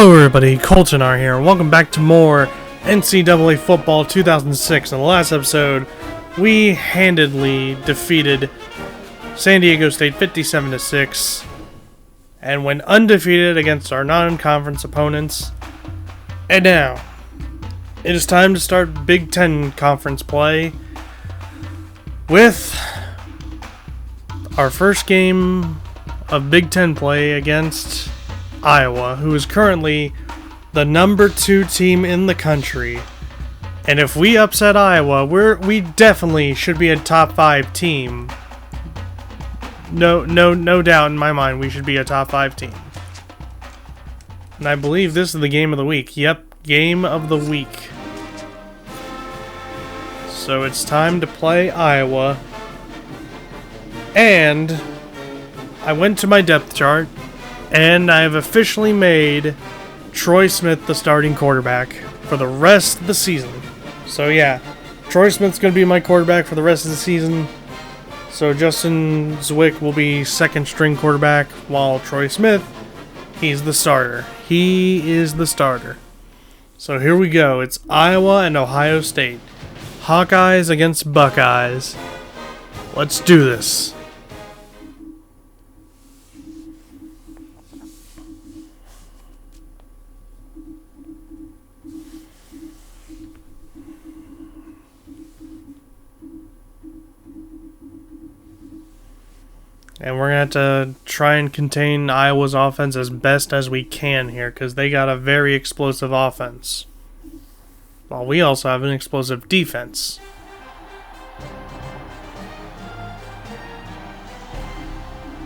Hello everybody, Colton R here, and welcome back to more NCAA Football 2006. In the last episode, we handedly defeated San Diego State 57-6 and went undefeated against our non-conference opponents. And now, it is time to start Big Ten conference play with our first game of Big Ten play against Iowa, who is currently the number 2 team in the country. And if we upset Iowa, we definitely should be a top 5 team. No doubt in my mind, we should be a top 5 team. And I believe this is the game of the week. Yep, game of the week. So it's time to play Iowa. And I went to my depth chart, and I have officially made Troy Smith the starting quarterback for the rest of the season. So yeah, Troy Smith's going to be my quarterback for the rest of the season. So Justin Zwick will be second string quarterback, while Troy Smith, he's the starter. He is the starter. So here we go. It's Iowa and Ohio State. Hawkeyes against Buckeyes. Let's do this. And we're going to have to try and contain Iowa's offense as best as we can here, because they got a very explosive offense. While we also have an explosive defense.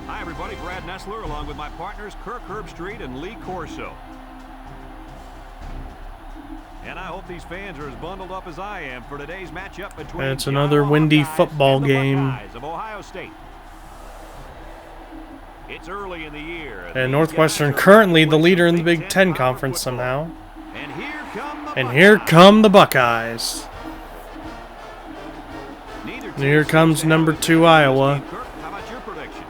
Hi everybody, Brad Nessler along with my partners Kirk Herbstreit and Lee Corso. And I hope these fans are as bundled up as I am for today's matchup between and it's another windy football game. Of Ohio State. It's early in the year. And Northwestern currently the leader in the Big Ten Conference somehow. And here come the Buckeyes. And here comes number 2 Iowa. How about your prediction?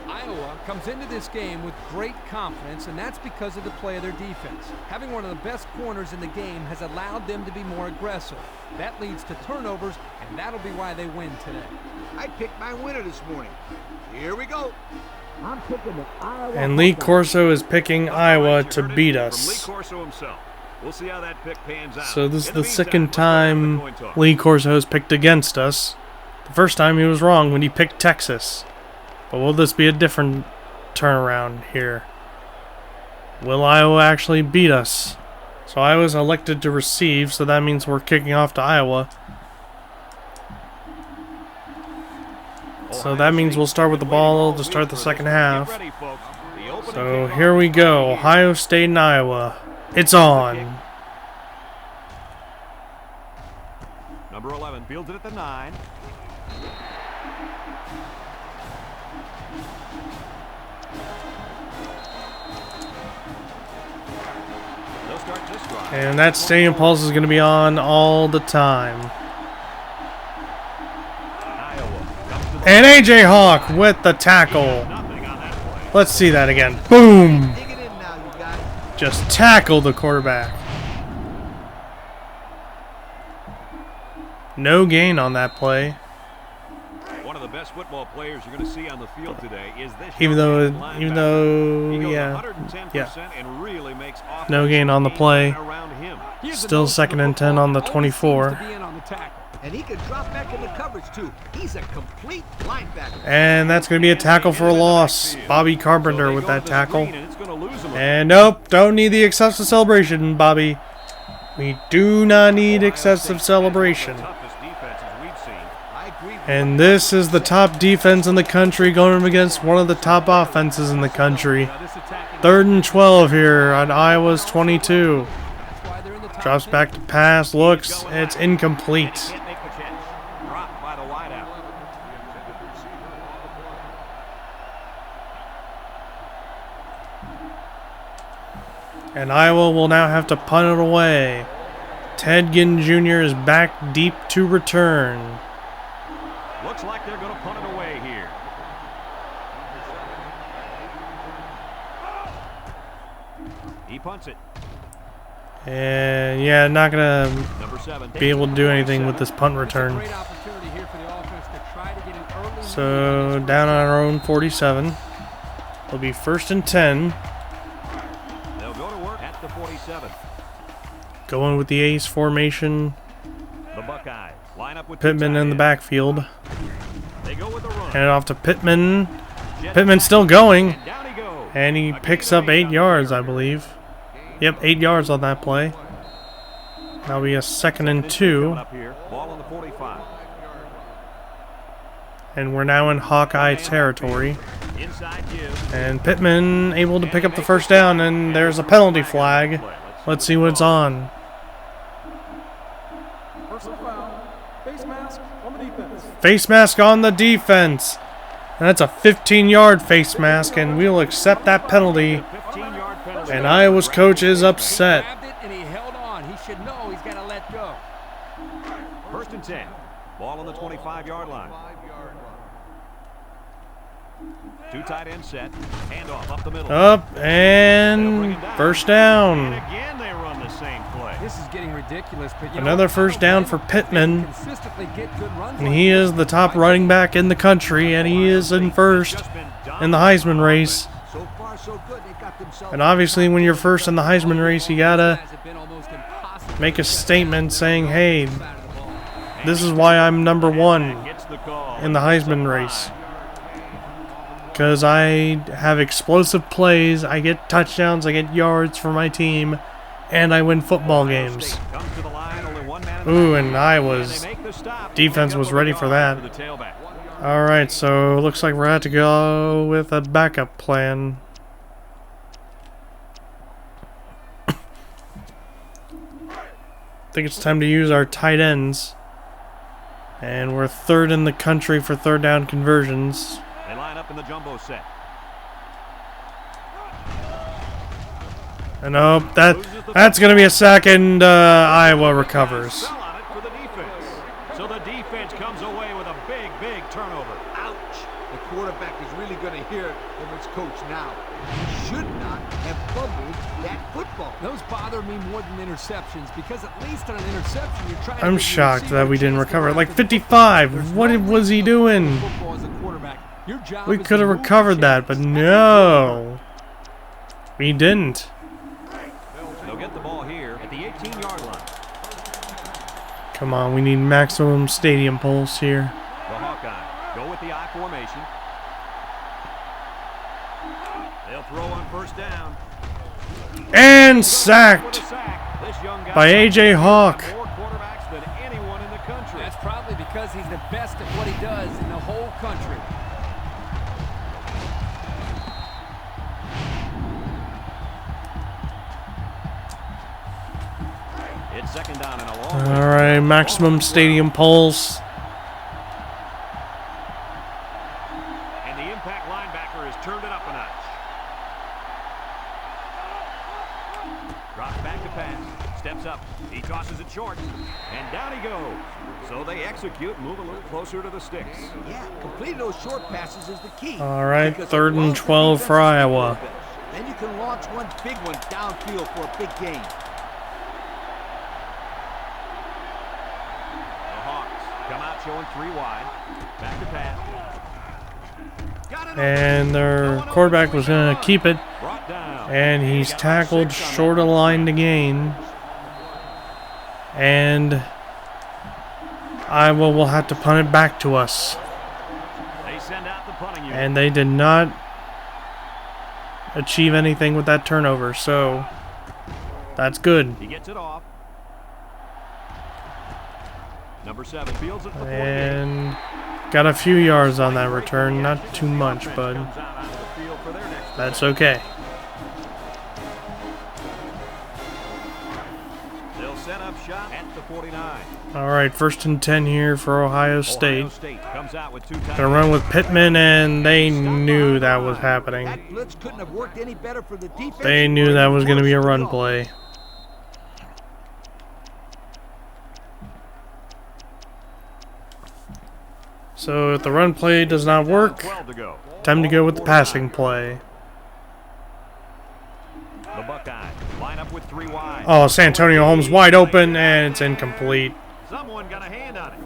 Iowa comes into this game with great confidence, and that's because of the play of their defense. Having one of the best corners in the game has allowed them to be more aggressive. That leads to turnovers, and that'll be why they win today. I picked my winner this morning. Here we go. I'm picking the Iowa And Lee Corso is picking Iowa to beat From Lee us. Corso himself. We'll see how that pick pans out. So this is In the meantime, second let's go back to the time coin toss. Lee Corso has picked against us. The first time he was wrong when he picked Texas. But will this be a different turnaround here? Will Iowa actually beat us? So Iowa's elected to receive, so that means we're kicking off to Iowa. So that means we'll start with the ball to start the second half. So here we go, Ohio State and Iowa. It's on. Number 11 fields it at the 9. They'll start this drive. And that stadium pulse is going to be on all the time. And A.J. Hawk with the tackle. Nothing on that play. Let's see that again. Boom! Dig it in now, you got it. Just tackle the quarterback. No gain on that play. One of the best football players you're going to see on the field today is this. Even though, yeah. And really makes No gain on the play. around him. Still second and 10 on the 24. And he can drop back in the coverage, too. He's a complete linebacker. And that's going to be a tackle for a loss. Bobby Carpenter with that tackle. And it's gonna lose him a And nope, don't need the excessive celebration, Bobby. We do not need excessive celebration. toughest defenses we've seen. I agree with And this is the top defense in the country going up against one of the top offenses in the country. 3rd and 12 here on Iowa's 22. Drops back to pass, looks, it's incomplete. Can't make the catch. Dropped by the wideout. And Iowa will now have to punt it away. Ted Ginn Jr. is back deep to return. Looks like they're going to punt it away here. He punts it. And yeah, not gonna Number 7. be able to do anything with this punt return. Great opportunity here for the offense to try to get an early So down on our own 47. It'll be 1st and 10. They'll go to work at the 47. Going with the ace formation. The Buckeyes line up with Pittman in the backfield. They go with the run. Hand it off to Pittman. Pittman's still going. And down he goes. And he picks up 8 yards, I believe. Yep, 8 yards on that play. That'll be a 2nd and 2. Up here. Ball on the 45. And we're now in Hawkeye territory. Inside give. And Pittman able to pick up the first down, and there's a penalty flag. Let's see what's on. Personal foul. Face mask on the defense. Face mask on the defense. And that's a 15-yard face mask, and we'll accept that penalty. 15-yard penalty. And Iowa's coach is upset. He grabbed it and he held on. He should know he's got to let go. 1st and 10. Ball on the 25-yard line. 2 tight end set. Handoff up the middle. Up and first And down. again they run the same play. This is getting ridiculous, but you Another know, first down for Pittman. consistently get good runs And like he this. is the top running back in the country, and he is in first in the Heisman race. So far, so good. They got themselves. And obviously, when you're first in the Heisman race, you gotta Guys have been almost impossible make a statement saying, hey, this is why I'm number 1 Gets the call. in the Heisman race. Because I have explosive plays, I get touchdowns, I get yards for my team, and I win football games. Comes to the line, only one man in the Ooh, back. and Iowa's They make the stop. defense was ready for that. For the tailback. Alright, so looks like we're going to go with a backup plan. I think it's time to use our tight ends. And we're 3rd in the country for 3rd down conversions. They line up in the jumbo set. And oh, that's going to be a sack, and Iowa recovers. Fell on it for the defense. So the defense comes away with a big, big turnover. Ouch. The quarterback is really going to hear it from his coach now. He should not have fumbled that football. Those bother me more than interceptions because at least on an interception you're trying to I'm give your shocked receiver that we a didn't chance to recover. run Like to the 55. There's What no was he way to doing? play football as a quarterback. Your job We is could have to move recovered the that, but chains. no. We didn't. They'll get the ball here at the 18-yard line. Come on, we need maximum stadium pulse here. The Hawkeyes go with the I formation. They'll throw on 1st down. And sacked With a sack, this young guy by A.J. Hawk. more quarterbacks than anyone in the country. That's probably because he's the best at what he does in the whole country. It's 2nd down and a long way. Alright, maximum stadium pulse. And the impact linebacker has turned it up a notch. Drops back to pass. Steps up. He tosses it short. And down he goes. So they execute, move a little closer to the sticks. Yeah, completing those short passes is the key. Alright, Because 3rd it allows and the 12 for defense to Iowa. stay open. Then you can launch one big one downfield for a big gain. The Hawks come out showing 3 wide. Back to pass. Got it. And their quarterback was going to keep it. Brought down. And he's tackled short of the line to gain. And Iowa will have to punt it back to us. They send out the punting unit. And they did not achieve anything with that turnover, so that's good. He gets it off. Number 7 fields at the 48. And got a few yards on that return, not too much, but Comes out onto the field for their next that's okay. They'll set up shop at the 49. Alright, 1st and 10 here for Ohio Ohio State. State comes out with 2 tight Gonna run with Pittman, and they knew that was happening. That blitz couldn't have worked any better for the defense. They knew that was going to be a run play. So if the run play does not work, 12 to go. time to go with the passing play. The Buckeyes line up with 3 wide. Oh, Santonio Holmes wide open, and it's incomplete. Someone got a hand on it.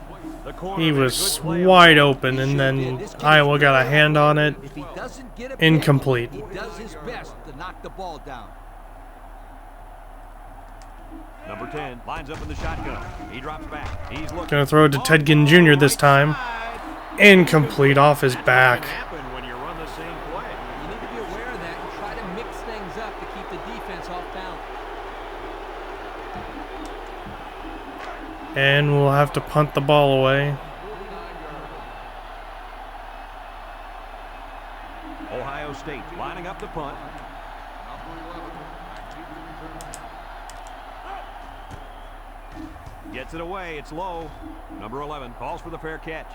The corner He made a was good play. wide open, and then Iowa got a hand on it. If he doesn't get it Incomplete. he does his best to knock the ball down. Number 10 lines up in the shotgun. He drops back. He's looking. Gonna throw it to Ted Ginn Jr. this time. Incomplete off his back. Happen when you run the same play. You need to be aware of that and try to mix things up to keep the defense off balance. And we'll have to punt the ball away. Ohio State lining up the punt. Gets it away. It's low. Number 11 calls for the fair catch.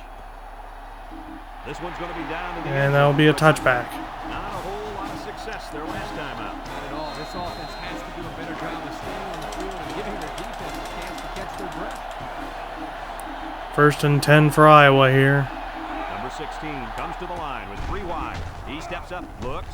This one's going to be down to the And that'll be a touchback. Not a whole lot of success there last time out. Not at all. This offense has to do a better job of staying on the field and giving their defense a chance to catch their breath. 1st and 10 for Iowa here. Number 16 comes to the line with 3 wide. He steps up, looks,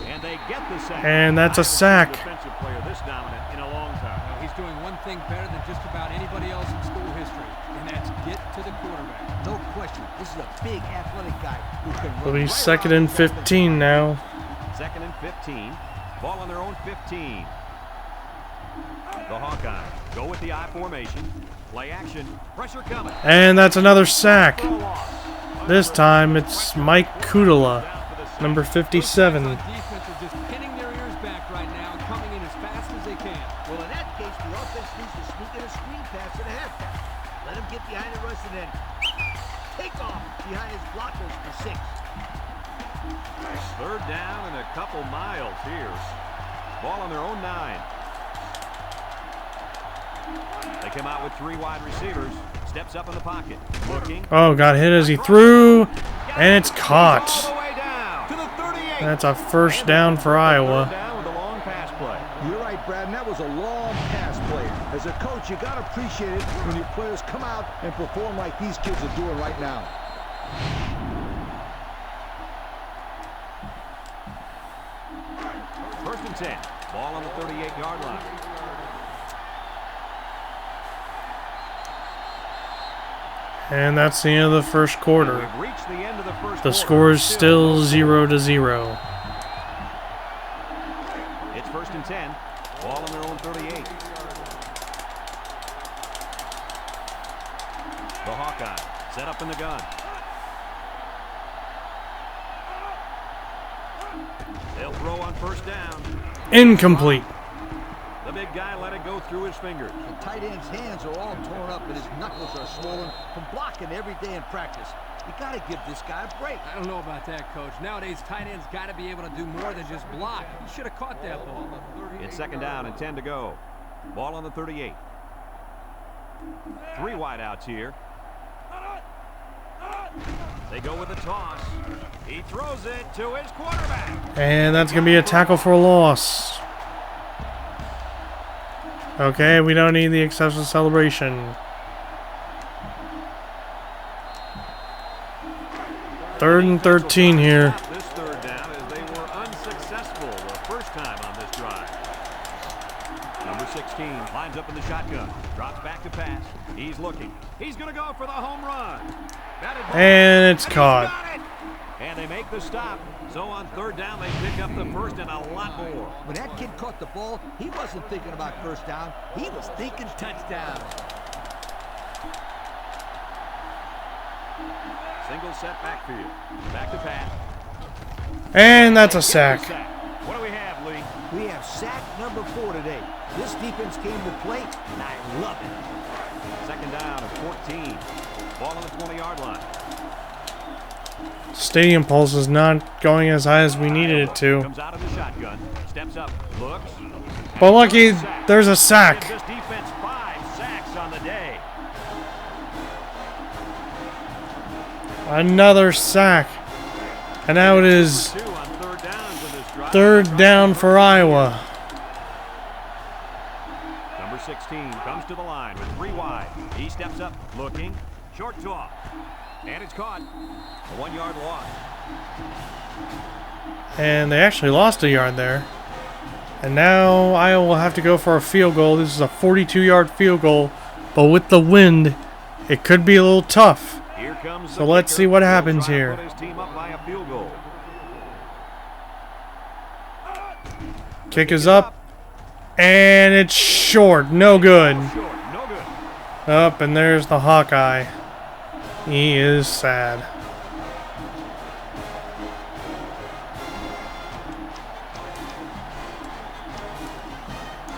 and they get the sack. And that's a sack. Defensive player this dominant in a long time. He's doing one thing better than just about anybody else in school history, and that's get to the quarterback. No question. This is a big athletic guy who can run. It'll be right 2nd around and 15 now. 2nd and 15. Ball on their own 15. The Hawkeyes go with the I formation. Play action. Pressure coming. And that's another sack. Throw loss. This time it's Mike Kudala, number 57. The defense are just pinning their ears back right now and coming in as fast as they can. Well, in that case, the offense needs to sneak in a screen pass and a half pass. Let him get behind the rush and then take off behind his blockers for 6. 3rd down and a couple miles here. Ball on their own 9. They come out with 3 wide receivers. Steps up in the pocket. Looking. Oh, got hit as he threw, and it's caught. All the way down to the 38. That's a 1st down for Iowa. Down with a long pass play. You're right, Brad, and that was a long pass play. As a coach, you got to appreciate it when your players come out and perform like these kids are doing right now. First and 10. Ball on the 38-yard line. And that's the end of the 1st quarter. We've reached the end of the first The quarter. score is still 0-0. It's 1st and 10. Ball on their own 38. The Hawkeyes set up in the gun. They'll throw on 1st down. Incomplete. The big guy let it go through his fingers. The tight end's hands are all torn up and his knuckles are swollen from blocking every day in practice. You got to give this guy a break. I don't know about that, Coach. Nowadays, tight ends got to be able to do more than just block. He should have caught that ball. It's 2nd down and 10 to go. Ball on the 38. 3 wideouts here. They go with a toss. He throws it to his quarterback. And that's going to be a tackle for a loss. Okay, we don't need the excessive celebration. 3rd and 13 here. This 3rd down as they were unsuccessful the first time on this drive. Number 16 lines up in the shotgun. Drops back to pass. He's looking. He's going to go for the home run. And it's he's caught. got it. And they make the stop. So on 3rd down, they pick up the 1st and a lot more. When that kid caught the ball, he wasn't thinking about 1st down. He was thinking touchdown. Single set backfield. Back to pass. And that's a sack. What do we have, Lee? We have sack number 4 today. This defense came to play, and I love it. 2nd down and 14. Ball on the 20-yard line. Stadium pulse is not going as high as we needed it to. Comes out of the shotgun. Steps up. Looks. But lucky, there's a sack. Gives this defense 5 sacks on the day. Another sack. And now it is 2 on 3rd downs in this drive. 3rd down for Iowa. Number 16 comes to the line with 3 wide. He steps up, looking. Short toss. And it's caught. A 1-yard loss. And they actually lost a yard there. And now Iowa will have to go for a field goal. This is a 42-yard field goal, but with the wind, it could be a little tough. Here comes So let's see what happens here. Put his team up by a field goal. Kick is up, and it's short. No good. Short, no good. Up, and there's the Hawkeye. He is sad.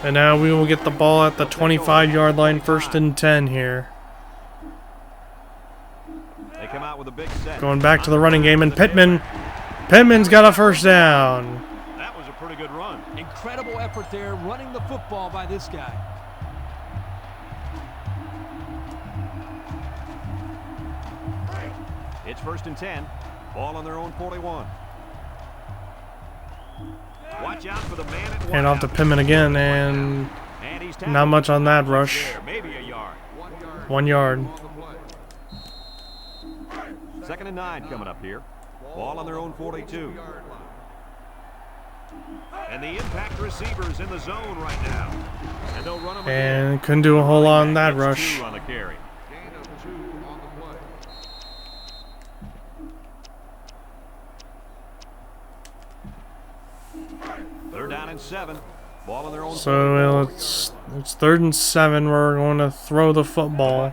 And now we will get the ball at the 25-yard line, 1st and 10 here. They come out with a big set. Going back to the running game, and Pittman's got a first down. That was a pretty good run. Incredible effort there, running the football by this guy. It's 1st and 10. Ball on their own 41. Watch out for the man at And off to Pittman again, and he's not much on that rush. Maybe a yard. 1 yard. 2nd and 9 coming up here. Ball on their own 42. And the impact receivers in the zone right now. And they'll run him again. And couldn't do a whole lot on that rush. 2 on the carry. They're down in 7. Ball on their own. So it's 3rd and 7. We're going to throw the football.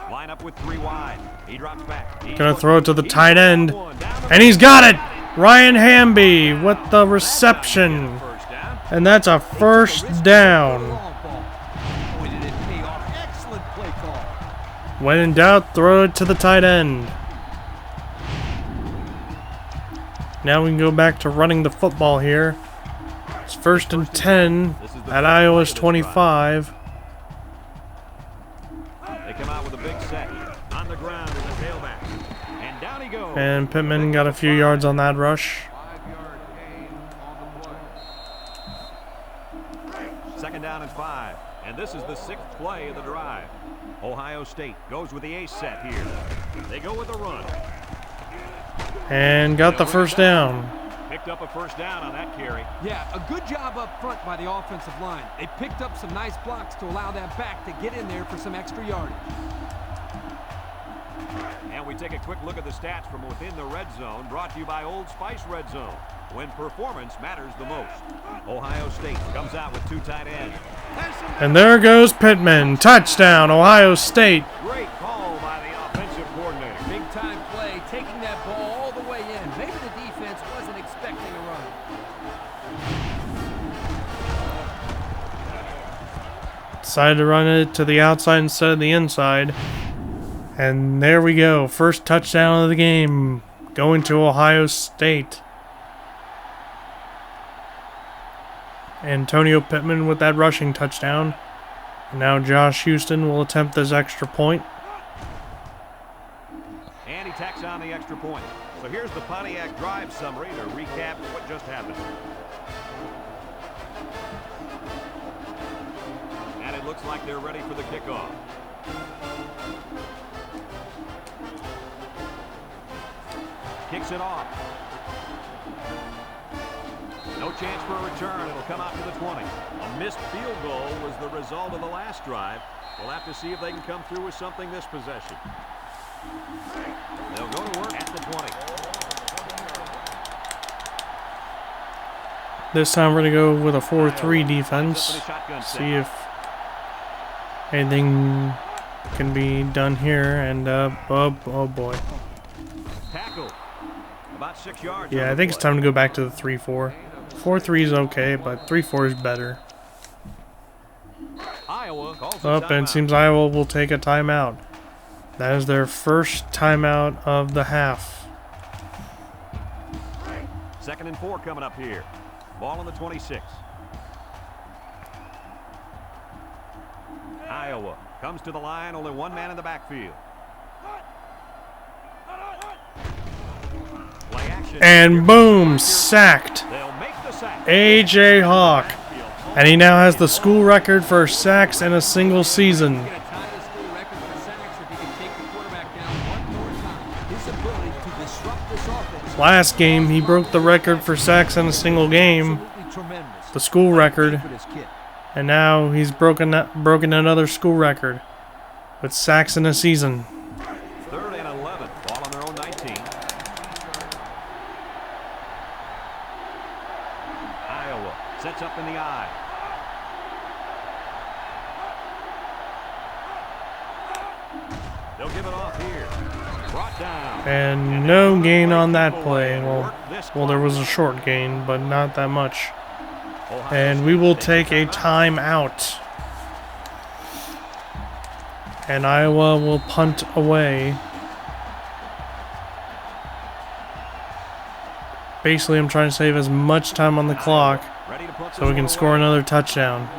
Line up with 3 wide. He drops back. Gonna throw it to the tight end, and he's got it. Ryan Hamby with the reception, and that's a first down. When in doubt, throw it to the tight end. Now we can go back to running the football here. It's 1st and 10 at Iowa's 25. They come out with a big set. On the ground is a tailback. And down he goes. And Pittman got a few yards on that rush. 2nd down and 5. And this is the 6th play of the drive. Ohio State goes with the ace set here. They go with the run. And got the first down. Picked up a first down on that carry. Yeah, a good job up front by the offensive line. They picked up some nice blocks to allow that back to get in there for some extra yardage. And we take a quick look at the stats from within the red zone, brought to you by Old Spice Red Zone, when performance matters the most. Ohio State comes out with 2 tight ends. And there goes Pittman. Touchdown, Ohio State. Great call by the offensive coordinator. Big time play, taking that ball all the way in. Maybe the defense wasn't expecting a run. Decided to run it to the outside instead of the inside. And there we go. First touchdown of the game going to Ohio State. Antonio Pittman with that rushing touchdown. And now Josh Houston will attempt this extra point. And he tacks on the extra point. So here's the Pontiac drive summary to recap what just happened. And it looks like they're ready for the kickoff. Kicks it off. No chance for a return. It'll come out to the 20. A missed field goal was the result of the last drive. We'll have to see if they can come through with something this possession. They'll go to work at the 20. This time we're going to go with a 4-3 defense. See if anything can be done here. And, oh boy. Tackle. About 6 yards. Yeah, I think it's time to go back to the 3-4. 4-3 is okay, but 3-4 is better. Iowa calls a And it timeout. seems Iowa will take a timeout. That is their first timeout of the half. 2nd and 4 coming up here. Ball on the 26. Iowa comes to the line, only one man in the backfield. Play action. And boom, sacked. They'll make the sack. A.J. Hawk. And he now has the school record for sacks in a single season. Gonna tie the school record for sacks if he can take the quarterback down one more time. His ability to disrupt this offense. Last game, he broke the record for sacks in a single game. Absolutely tremendous. the school record. For this kid. And now he's broken another school record with sacks in a season. 3rd and 11. Ball on their own 19. Iowa sets up in the I. They'll give it off here. Brought down. And no gain on that play. Well, there was a short gain, but not that much. And we will take a timeout. And Iowa will punt away. Basically, I'm trying to save as much time on the clock so we can score another touchdown.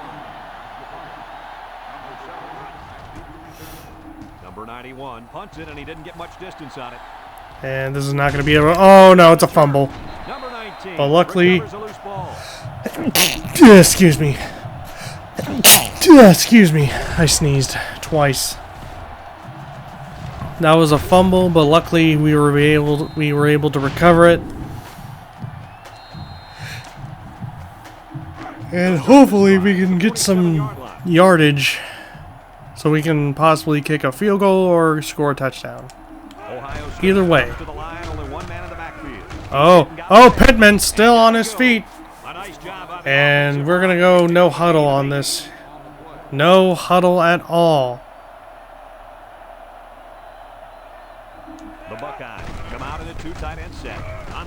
Number 91 punted, and he didn't get much distance on it. And this is not going to be a... Oh, no, it's a fumble. Number 19. But luckily... recovers a loose ball. Excuse me. Excuse me. I sneezed twice. That was a fumble, but luckily we were able to recover it. And hopefully we can get some yardage so we can possibly kick a field goal or score a touchdown. Either way. Oh, Pittman still on his feet. And we're going to go no huddle on this. No huddle at all. The Buckeyes come out in a 2 tight end set.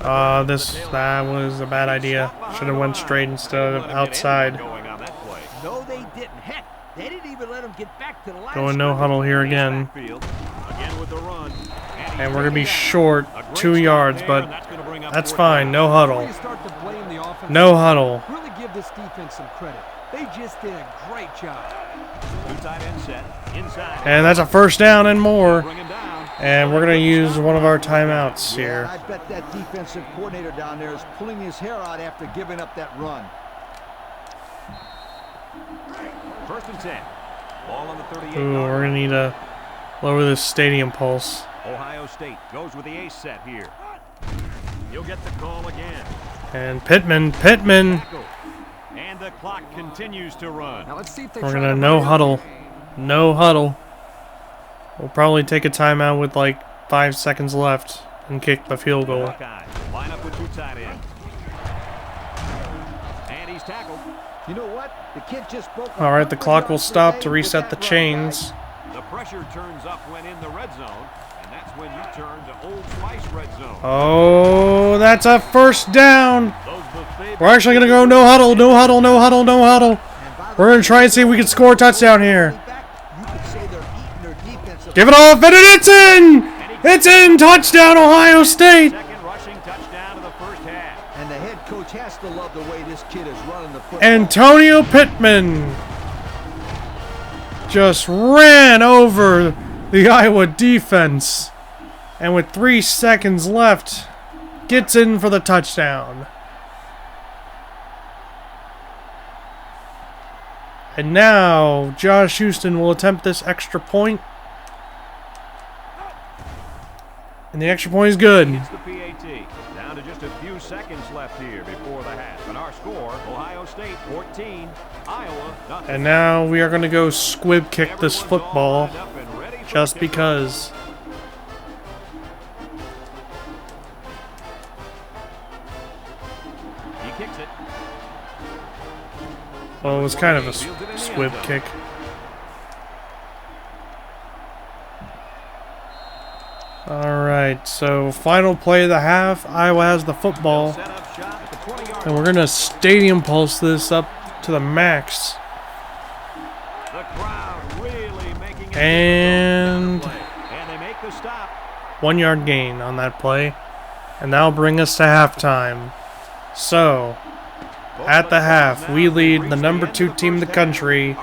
That was a bad idea. Should have went straight instead of outside. No, they didn't. Heck, they didn't even let him get back to the line. Going no huddle here again. And we're going to be short 2 yards, but that's fine. No huddle. No huddle. Really give this defense some credit. They just did a great job. And that's a first down and more. And we're going to use one of our timeouts here. I bet that defensive coordinator down there is pulling his hair out after giving up that run. 1st and 10. Ball on the 38. Ooh, we're going to need to lower this stadium pulse. Ohio State goes with the ace set here. You'll get the call again. And Pittman. And the clock continues to run. Now let's see if they We're going to no huddle. No huddle. We'll probably take a timeout with like 5 seconds left and kick the field goal. Line up with 2 tight ends. And he's tackled. You know what? The kid just broke. All right, the clock will stop to reset the chains. The pressure turns up when in the red zone, and that's when you turn to Old Spice red zone. Oh, that's a first down. We're actually going to go no huddle, no huddle, no huddle, no huddle. We're going to try and see if we can score a touchdown here. Give it off, and it's in! It's in! Touchdown, Ohio State! Second rushing touchdown of the first half. And the head coach has to love the way this kid is running the football. Antonio Pittman just ran over the Iowa defense. And with 3 seconds left, gets in for the touchdown. And now, Josh Houston will attempt this extra point. And the extra point is good. It's the PAT. Down to just a few seconds left here before the half. And our score, Ohio State 14, Iowa nothing. And now we are going to go squib kick this football just because. He kicks it. Well, it was kind of a squib kick. Alright, so final play of the half. Iowa has the football. And we're going to stadium pulse this up to the max. And 1 yard gain on that play. And that'll bring us to halftime. So, at the half, we lead the number 2 team in the country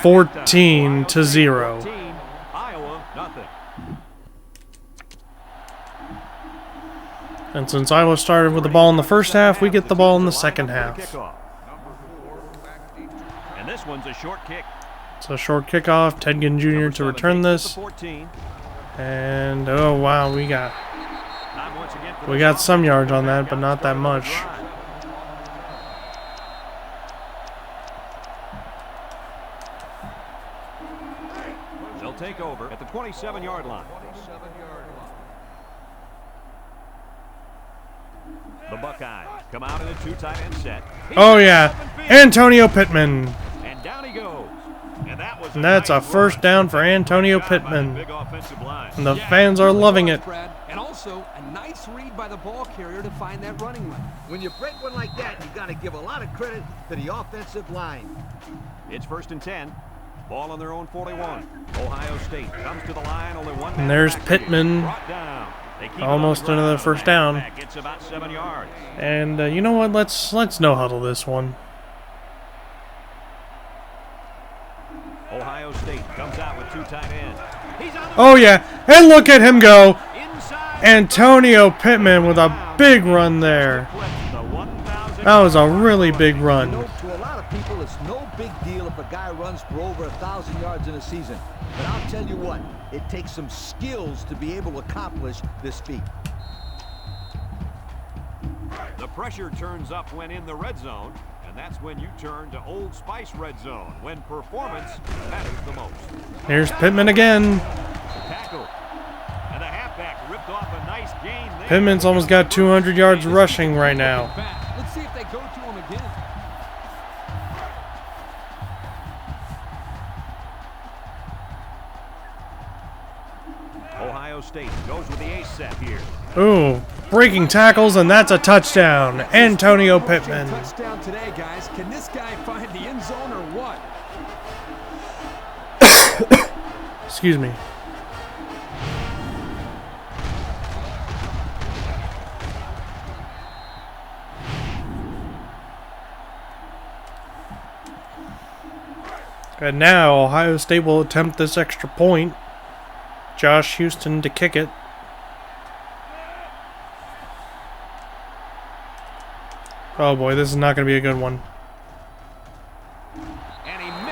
14-0. And since Iowa started with the ball in the first half, we get the ball in the second half. And this one's a short kick. It's a short kickoff. Ted Ginn Jr. to return this. And oh wow, we got some yards on that, but not that much. take over at the 27-yard line. The Buckeyes come out in a 2 tight end set. Oh, yeah. Antonio Pittman. And down he goes. And that's a first down for Antonio Pittman. And the fans are loving it. And also a nice read by the ball carrier to find that running lane. When you break one like that, you got to give a lot of credit to the offensive line. It's 1st and 10. Ball on their own 41. Ohio State comes to the line. Only one. And there's Pittman. Almost another first down. It's about 7 yards. And you know what? Let's no huddle this one. Ohio State comes out with 2 tight ends. Oh yeah, and look at him go. Antonio Pittman with a big run there. That was a really big run. To a lot of people, it's no big deal if a guy runs for over 1,000 yards in a season. But I'll tell you what, it takes some skills to be able to accomplish this feat. The pressure turns up when in the red zone, and that's when you turn to Old Spice red zone, when performance matters the most. Here's Pittman again. Tackle. And the halfback ripped off a nice gain there. Pittman's almost got 200 yards rushing right now. Let's see if they go to him again. Ohio State goes with the ace set here. Ooh, breaking tackles, and that's a touchdown. Antonio Pittman. Touchdown today, guys. Can this guy find the end zone or what? Excuse me. And now Ohio State will attempt this extra point. Josh Houston to kick it. Oh boy, this is not going to be a good one.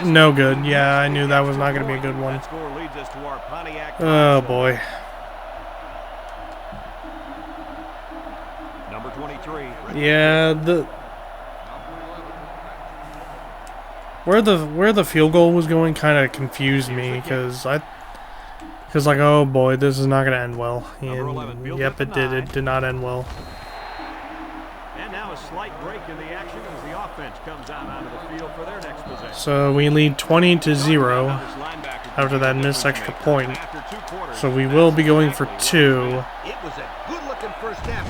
No good. Yeah, I knew that was not going to be a good one. Oh boy. Number 23. Yeah, where the field goal was going kind of confused me because like, oh boy, this is not going to end well. And, yep, it did. It did not end well. And now a slight break in the action as the offense comes out onto the field for their next possession. So we lead 20-0 after that missed extra point. So we will be going for 2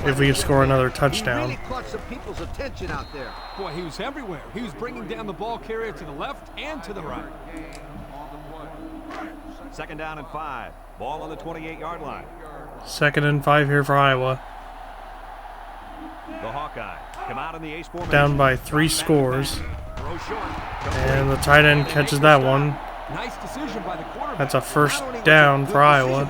if we score another touchdown. He really caught some people's attention out there. Boy, he was everywhere. He was bringing down the ball carrier to the left and to the right. 2nd down and 5. Ball on the 28-yard line. 2nd and 5 here for Iowa. The Hawkeyes come out in the ace formation. Down by 3 scores. And the tight end catches that one. Nice decision by the quarterback. That's a first down for Iowa.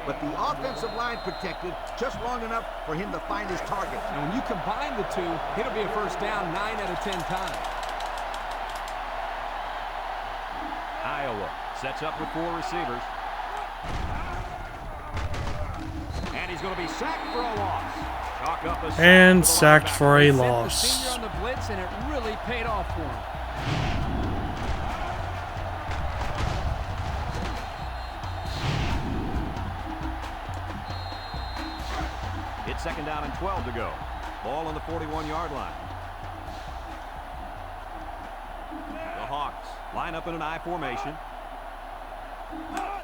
But the offensive line protected just long enough for him to find his target. And when you combine the two, it'll be a first down 9 out of 10 times. Iowa sets up with 4 receivers. And he's going to be sacked for a loss. And sacked for a They sent the loss. senior on the blitz, and it really paid off for him. It's 2nd down and 12 to go. Ball on the 41-yard line. The Hawks line up in an I formation.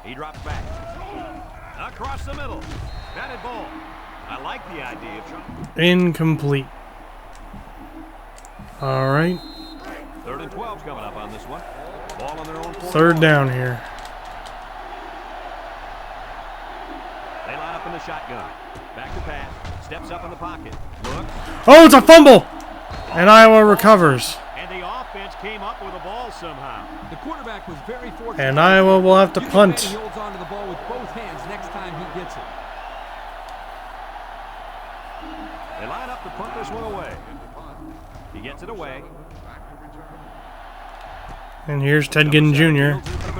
He drops back. Across the middle. Batted ball. I like the idea of trying. Incomplete. All right. 3rd and 12's coming up on this one. Ball on their own 41. 3rd down here. They line up in the shotgun. Back to pass. Steps up in the pocket. Looks. Oh, it's a fumble! And Iowa recovers. And the offense came up with the ball somehow. The quarterback was very fortunate. And Iowa will have to punt. He holds onto the ball with both hands next time he gets it. They line up to punt this one away. He gets it away. And here's Ted Ginn Jr. The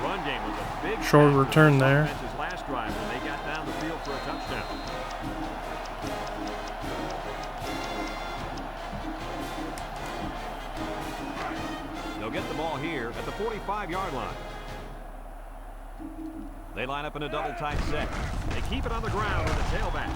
run game was a big Short return there. last drive when they got down the field for a touchdown. They'll get the ball here at the 45-yard line. They line up in a double tight set. They keep it on the ground with the tailback.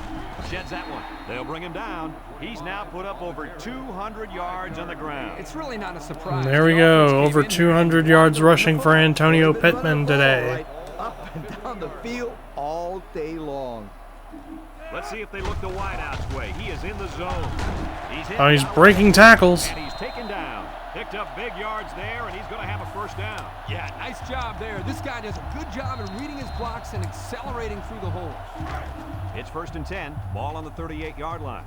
Sheds that one. They'll bring him down. He's now put up over 200 yards on the ground. It's really not a surprise. There we go. Over 200 yards rushing for Antonio Pittman today. Up and down the field all day long. Let's see if they look the wideout's way. He is in the zone. Oh, he's breaking tackles. And he's taken down. Picked up big yards there, and he's going to have a first down. Yeah, nice job there. This guy does a good job in reading his blocks and accelerating through the holes. It's 1st and 10. Ball on the 38-yard line.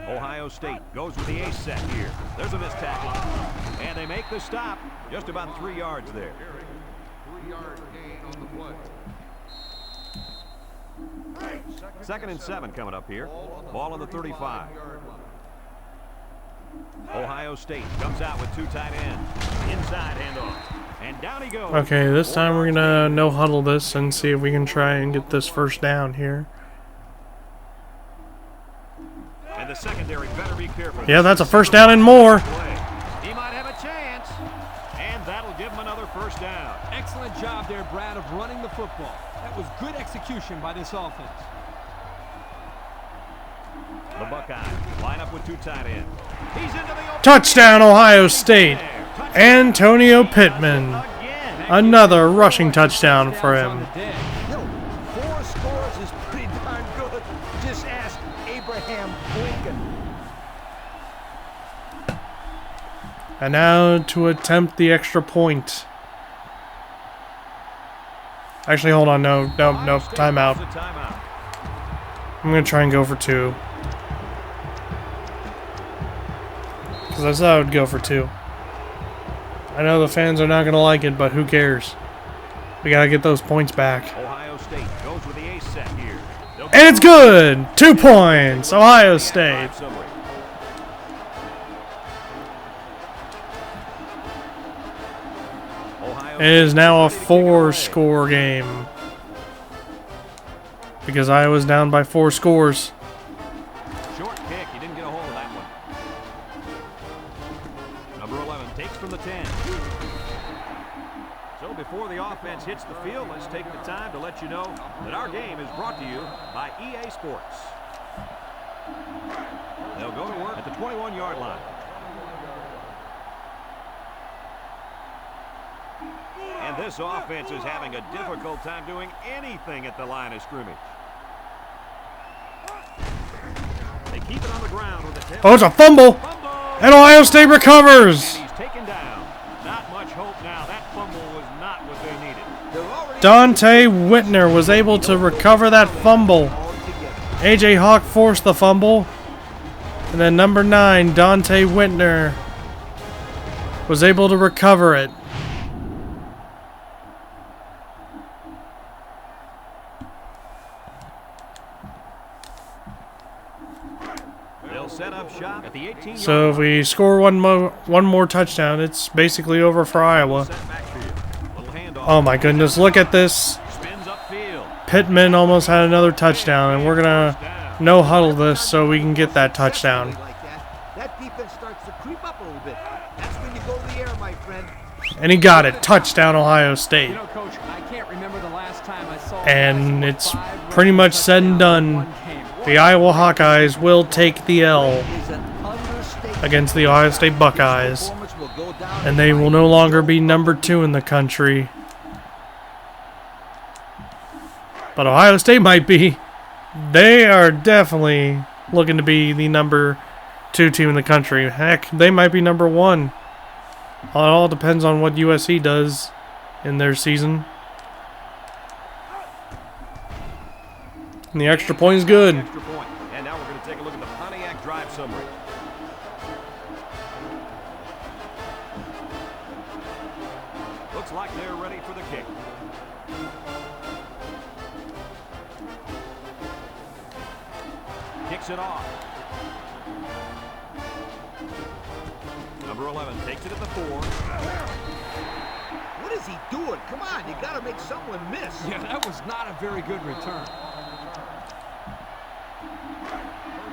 Ohio State goes with the ace set here. There's a missed tackle. And they make the stop. Just about 3 yards there. 3-yard gain on the play. 2nd and 7 coming up here. Ball on the 35. Ohio State comes out with 2 tight ends. Inside handoff. And down he goes. Okay, this time we're going to no huddle this and see if we can try and get this first down here. And the secondary better be careful. Yeah, that's a first down and more. He might have a chance. And that'll give him another first down. Excellent job there, Brad, of running the football. That was good execution by this offense. The Buckeyes line up with 2 tight ends. He's into the open. Touchdown, Ohio State. Antonio Pittman. Another rushing touchdown for him. You know, 4 scores is pretty darn good. Just ask Abraham Lincoln. And now to attempt the extra point. Actually, hold on. No, timeout. I'm going to try and go for 2. Because I said I would go for 2. I know the fans are not going to like it, but who cares? We got to get those points back. Ohio State goes with the ace set here. And it's good! 2 points! Ohio State. It is now a 4-score game. Because Iowa's down by 4 scores. Short kick. He didn't get a hold of that one. Number 11 takes from the 10. So before the offense hits the field, let's take the time to let you know that our game is brought to you by EA Sports. They'll go to work at the 21-yard line. And this offense is having a difficult time doing anything at the line of scrimmage. They keep it on the ground with the tail. Oh, it's a fumble! And Ohio State recovers! And he's taken down. Not much hope now. That fumble was not what they needed. Dante Whitner was able to recover that fumble. A.J. Hawk forced the fumble. And then number 9, Dante Whitner, was able to recover it. They'll set up shop at the 18-yard So if we score one more touchdown, it's basically over for Iowa. Oh my goodness, look at this. Pittman almost had another touchdown, and we're going to no huddle this so we can get that touchdown. That defense starts to creep up a little bit. That's when you go to the air, my friend. And he got it. Touchdown, Ohio State. You know, Coach, I can't remember the last time I saw. And it's pretty much said and done. The Iowa Hawkeyes will take the L against the Ohio State Buckeyes. And they will no longer be number 2 in the country. But Ohio State might be. They are definitely looking to be the number 2 team in the country. Heck, they might be number 1. It all depends on what USC does in their season. And the extra point is good. Extra point. And now we're going to take a look at the Pontiac drive summary. Looks like they're ready for the kick. Kicks it off. Number 11 takes it at the 4. What is he doing? Come on, you got to make someone miss. Yeah, that was not a very good return.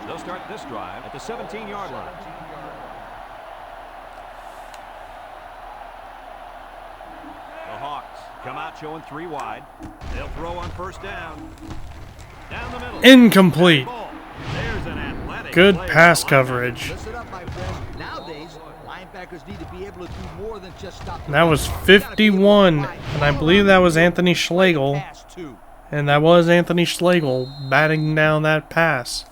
They'll start this drive at the 17-yard line. The Hawks come out showing 3 wide. They'll throw on first down. Down the middle. Incomplete. There's an athletic Good play pass on the coverage. Listen up, my friend. Nowadays, linebackers need to be able to do more than just stop. That was 51, and I believe that was Anthony Schlegel. Pass too. And that was Anthony Schlegel batting down that pass.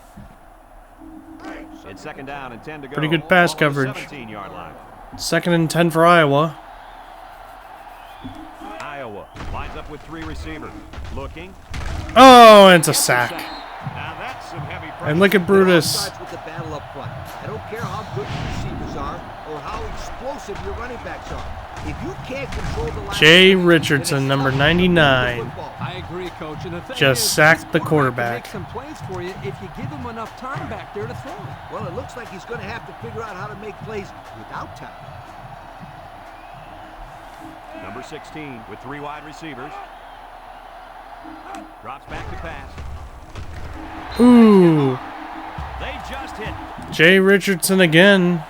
It's 2nd down and 10 to go. Pretty good pass Ball on the coverage. 17-yard line. 2nd and 10 for Iowa. Iowa lines up with 3 receivers. Looking. Oh, and it's a sack. Now that's some heavy pressure. And look at It all Brutus. starts with the battle up front. I don't care how good your receivers are or how explosive your running backs are. If you can't control the line, Jay then Richardson, it's number tough to move the 99. football. I agree, Coach. And the thing Just is, sacked the this quarterback. can make some plays for you if you give him enough time back there to throw. Well, it looks like he's going to have to figure out how to make plays without time. Number 16 with 3 wide receivers. Drops back to pass. Ooh. They just hit. Jay Richardson again.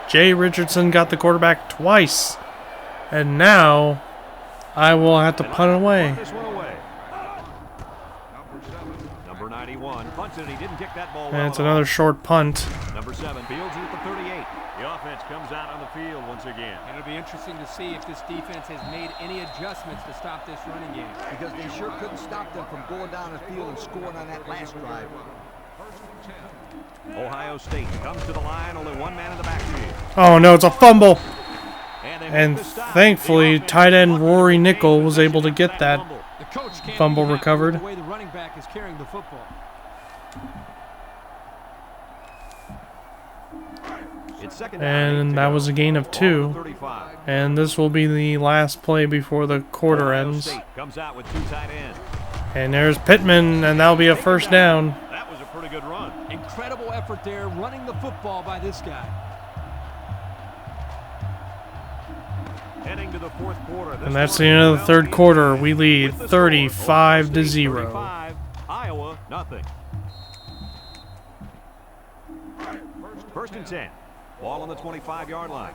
Jay Richardson got the quarterback twice. And now I will have to punt it away. This one away. Number 91 punts it, and he didn't kick that ball well. And it's another short punt. Number 7 fields it at the 38. The offense comes out on the field once again. And it'll be interesting to see if this defense has made any adjustments to stop this running game. Because they sure couldn't stop them from going down the field and scoring on that last drive. Ohio State comes to the line, only 1 man in the backfield. Oh no, it's a fumble. They And make the stop. thankfully, The offense tight end wants to Rory make Nickel the was able to decision get with that fumble. The coach can't fumble be happy with recovered. the way the running back is carrying the football. It's 2nd down and 8 And to that go. was a gain of Ball on 2. the 35. And this will be the last play before the quarter Ohio ends. State comes out with 2 tight ends. And there's Pittman, and that'll be a first down. That was a pretty good run. Incredible effort there running the football by this guy. Heading to the 4th quarter. And that's the end of the 3rd quarter. We lead 35-0. 35, Iowa, nothing. 1st and 10. Ball on the 25-yard line.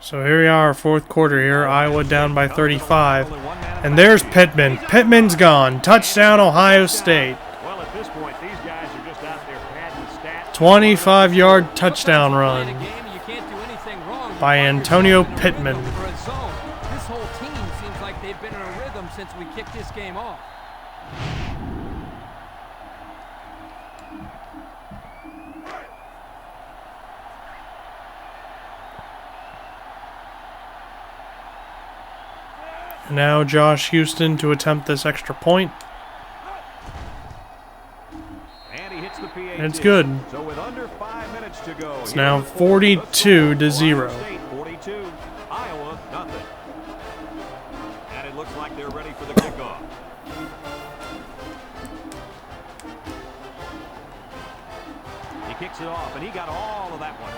So here we are, 4th quarter here. Iowa down by 35. And there's Pittman. Pittman's gone. Touchdown, Ohio State. Well, at this point, these guys are just out there padding stats. 25-yard touchdown Playing a run game, you can't do anything wrong by with Antonio yourself Pittman. for a zone. This whole team seems like they've been in a rhythm since we kicked this game off. Now Josh Houston to attempt this extra point. And he hits the PAT. And it's good. So with under 5 minutes to go. It's now 42-0. Ohio State 42, Iowa nothing. And it looks like they're ready for the kickoff. He kicks it off, and he got all of that one.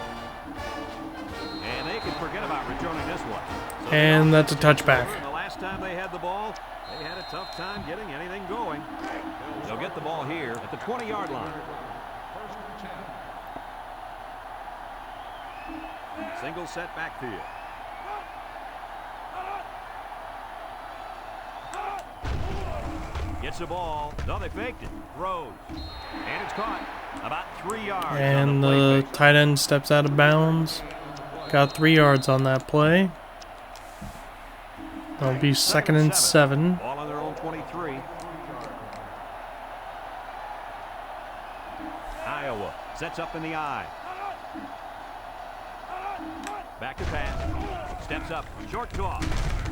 And they can forget about returning this one. So And that's a touchback. the last time they had the ball, they had a tough time getting anything going. They'll get the ball here at the 20-yard line. Single set backfield. Gets the ball. No, they faked it. Throws. And it's caught. About 3 yards. And on the play the fake. tight end steps out of bounds. Got 3 yards on that play. That'll be 2nd and 7. Ball on their own 23. Iowa sets up in the eye. Back to pass. Steps up. Short toss.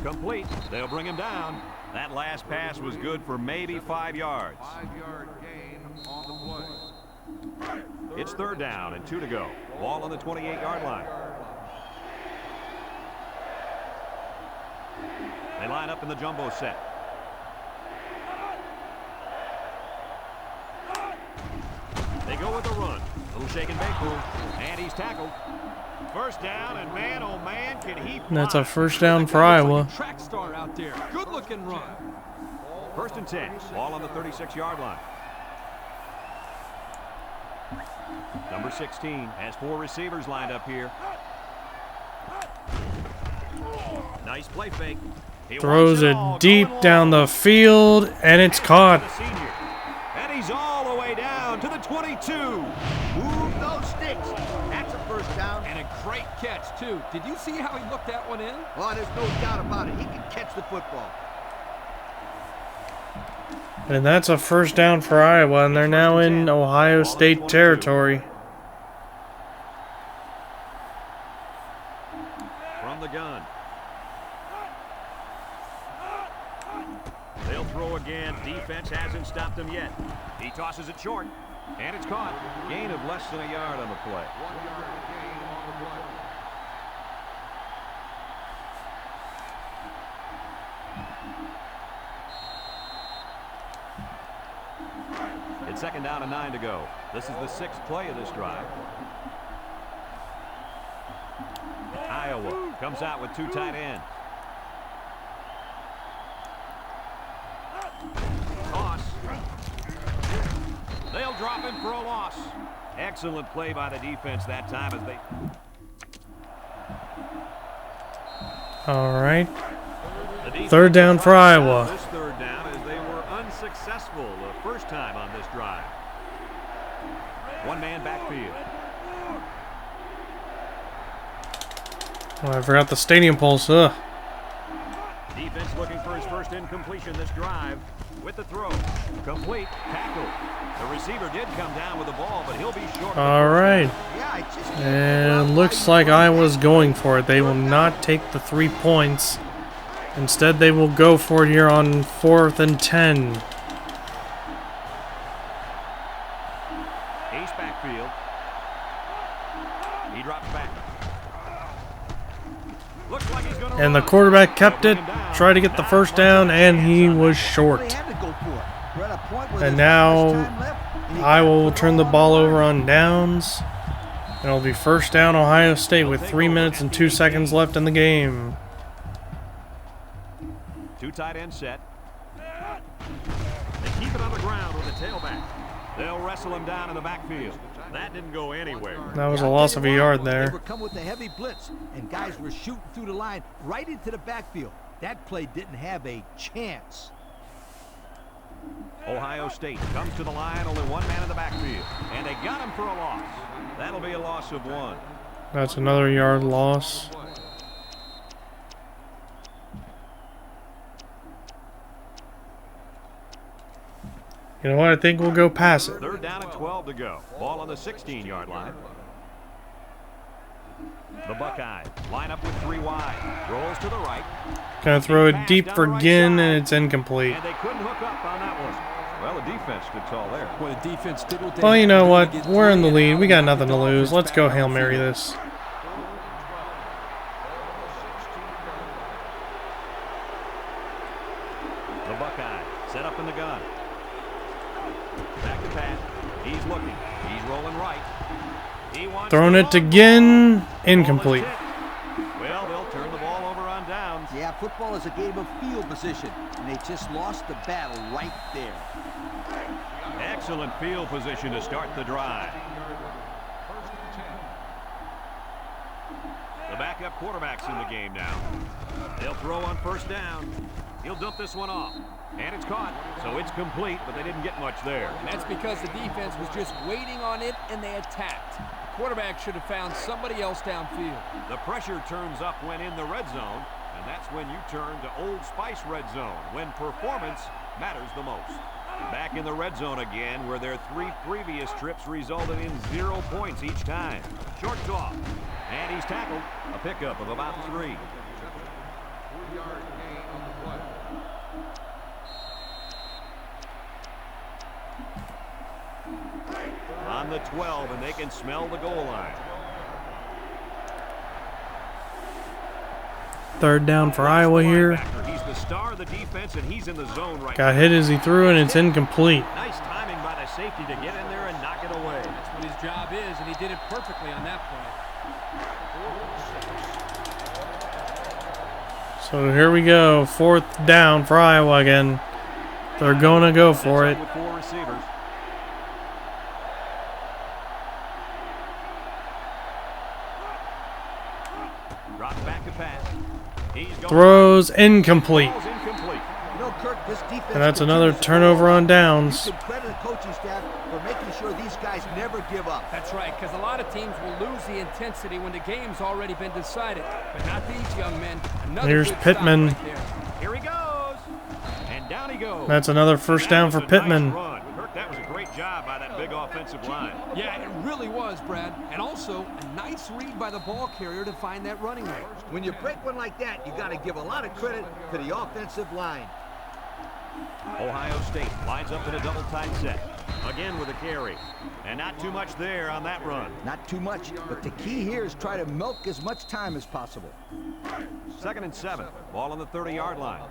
Complete. They'll bring him down. That last pass was good for maybe 5 yards. 5-yard gain on the play. It's 3rd down and 2 to go. Ball on the 28-yard line. They line up in the jumbo set. They go with the run. Little shake and bake move. And he's tackled. First down, and man, oh man, can he fly. And that's a first down for Iowa. Track star out there. Good looking run. 1st and 10. Ball on the 36-yard line. Number 16 has 4 receivers lined up here. Nice play fake. He Throws wants all, it deep going down long. the field, and it's caught. The senior. And he's all the way down to the 22. Move those sticks. That's a first down. And a great catch, too. Did you see how he looked that one in? Oh, there's no doubt about it. He can catch the football. And that's a first down for Iowa, and they're now in Ohio State territory. From the gun. They'll throw again. Defense hasn't stopped him yet. He tosses it short, and it's caught. Gain of less than a yard on the play. 1 yard gain on the play. It's 2nd down and 9 to go. This is the 6th play of this drive. Iowa comes out with 2 tight ends. Toss. They'll drop him for a loss. Excellent play by the defense that time as they... All right. The defense 3rd down for Iowa. This 3rd down as they were unsuccessful the first time on this drive. 1-man backfield. Oh, I forgot the stadium pulse. Ugh. Defense looking for his first incompletion this drive. With the throw. Complete. Tackle. The receiver did come down with the ball, but he'll be short. All right. Yeah, I just can't And looks like Iowa's going for it. They will not take the 3 points. Instead, they will go for it here on 4th and 10. Ace backfield. He drops back. Looks like he's going to And the quarterback kept it, tried to get the first down, and he was short. They had to go for it. We're at a point where And there's now not much time left, and you Iowa gotta will put turn the on ball line. over on downs. It'll be 1st down Ohio State with 3 minutes and 2 seconds left in the game. 2 tight end set. They keep it on the ground with the tailback. They'll wrestle him down in the backfield. That didn't go anywhere. That was a I'll loss tell of a you yard what, They there. were coming with a heavy blitz, and guys were shooting through the line right into the backfield. That play didn't have a chance. Ohio State comes to the line, only 1 man in the backfield. And they got him for a loss. That'll be a loss of 1. That's another yard loss. You know what? I think we'll go pass it. 3rd down and 12 to go. Ball on the 16-yard line. The Buckeyes line up with 3 wide. Rolls to the right. Gonna throw it deep for Ginn, and it's incomplete. And they couldn't hook up on that one. Well, the defense stood tall there. Well, the defense did what they Well, you had know to do what? to get We're in the through, lead. and We got now nothing to the lose. offense Let's go back Hail on the Mary field. this. The Buckeyes set up in the gun. Back to Pat. He's looking. He's rolling right. He wants Throwing the it to ball. Ginn. Incomplete. Well, they'll turn the ball over on downs. Yeah, football is a game of field position, and they just lost the battle right there. Excellent field position to start the drive. The backup quarterback's in the game now. They'll throw on 1st down. He'll dump this one off. And it's caught, so it's complete, but they didn't get much there. And that's because the defense was just waiting on it, and they attacked. The quarterback should have found somebody else downfield. The pressure turns up when in the red zone, and that's when you turn to Old Spice red zone, when performance matters the most. Back in the red zone again, where their 3 previous trips resulted in 0 points each time. Short toss, and he's tackled. A pickup of about 3. 3 yard gain on the play. On the 12, and they can smell the goal line. 3rd down for Iowa here. He's the star of the defense, and he's in the zone right Got hit as he threw, and it's incomplete. Nice timing by the safety to get in there and knock it away. That's what his job is, and he did it perfectly on that play. So here we go. 4th down for Iowa again. They're going to go for it. With 4 receivers. Drops back to pass. Throws incomplete. Ball's incomplete. You know, Kirk, this defense And that's another continues to turnover roll. on downs. You can credit the coaching staff for making sure these guys never give up. That's right, because a lot of teams will lose the intensity when the game's already been decided. But not these young men. Another Here's good stop Pittman. right there. Here he goes. And down he goes. That's another first down for Pittman. Nice run. Kirk, that was a great job by that big offensive line. Yeah, it really was, Brad. And also, a nice read by the ball carrier to find that running lane. When you break one like that, you got to give a lot of credit to the offensive line. Ohio State lines up in a double tight set. Again with a carry. And not too much there on that run. Not too much, but the key here is try to milk as much time as possible. 2nd and 7. Ball on the 30-yard line.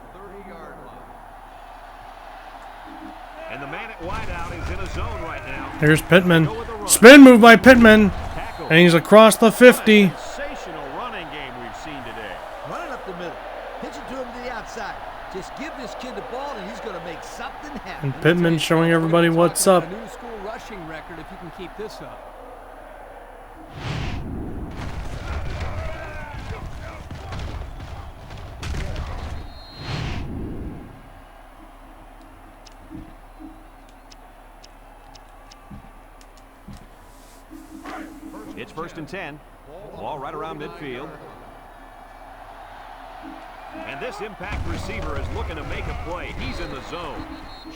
And the man at wideout is in a zone right now. Here's Pittman. Spin move by Pittman. Tackle. And he's across the 50. Sensational running game we've seen today. Running up the middle. Pitch it to him to the outside. Just give this kid the ball and he's going to make something happen. And Pittman showing everybody what's up. A new school rushing record if you can keep this up. It's 1st and 10. Ball right around midfield. And this impact receiver is looking to make a play. He's in the zone.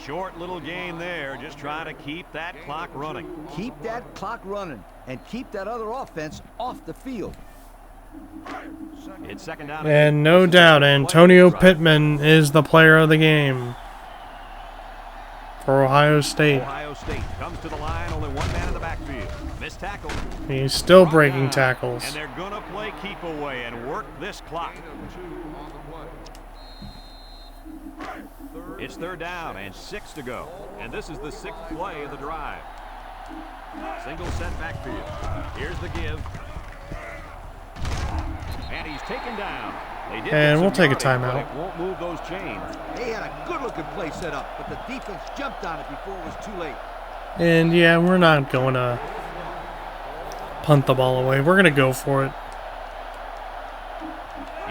Short little gain there, just trying to keep that clock running. Keep that clock running and keep that other offense off the field. It's 2nd down. And no doubt, Antonio Pittman is the player of the game for Ohio State. Ohio State comes to the line, only one man in the backfield. Missed tackle. He's still breaking tackles. And they're going to play keep away and work this clock. It's 3rd down and 6 to go. And this is the 6th play of the drive. Single set backfield. Here's the give. And he's taken down. They did And get we'll some take a yardage, timeout. but it won't move those chains. They had a good-looking play set up, but the defense jumped on it before it was too late. And yeah, we're not going to punt the ball away. We're going to go for it.